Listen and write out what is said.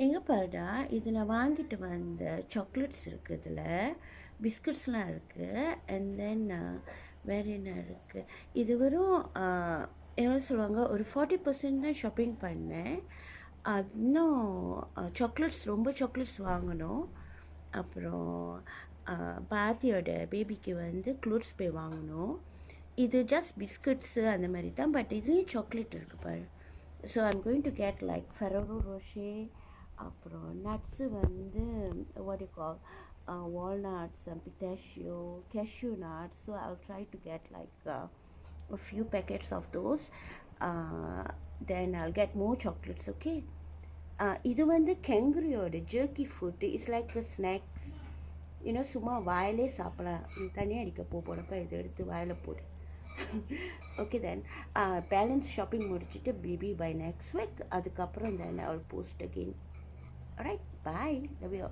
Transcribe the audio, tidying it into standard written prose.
எங்கே பாருடா, இது நான் வாங்கிட்டு வந்த சாக்லேட்ஸ் இருக்குது, இதில் பிஸ்கட்ஸ்லாம் இருக்குது. அண்ட் தென் வேறு என்ன இருக்குது, இது வெறும் என்ன சொல்லுவாங்க, ஒரு 40% தான் ஷாப்பிங் பண்ணேன். அது இன்னும் சாக்லேட்ஸ், ரொம்ப சாக்லேட்ஸ் வாங்கணும். அப்புறம் பாத்தியோட பேபிக்கு வந்து க்ளோத்ஸ் பே வாங்கணும். இது ஜஸ்ட் பிஸ்கட்ஸு அந்த மாதிரி தான், பட் இதுலேயும் சாக்லேட் இருக்குது பாரு. So I'm going to get like Ferrero Rocher, அப்புறம் நட்ஸு வந்து what you call walnuts and pistachio, cashew nuts. So I'll try to get like a few packets of those. Then I'll get more chocolates, okay? இது வந்து கெங்குரியோட jerky food. It's like a snacks, இன்னும் சும்மா வாயிலே சாப்பிடலாம். தனியாக இருக்க போகிறப்ப இதை எடுத்து வாயில் போடு. ஓகே, தென் பேலன்ஸ் ஷாப்பிங் முடிச்சுட்டு பேபி பை நெக்ஸ்ட் வீக், அதுக்கப்புறம் then I will post again. Alright, bye, love you.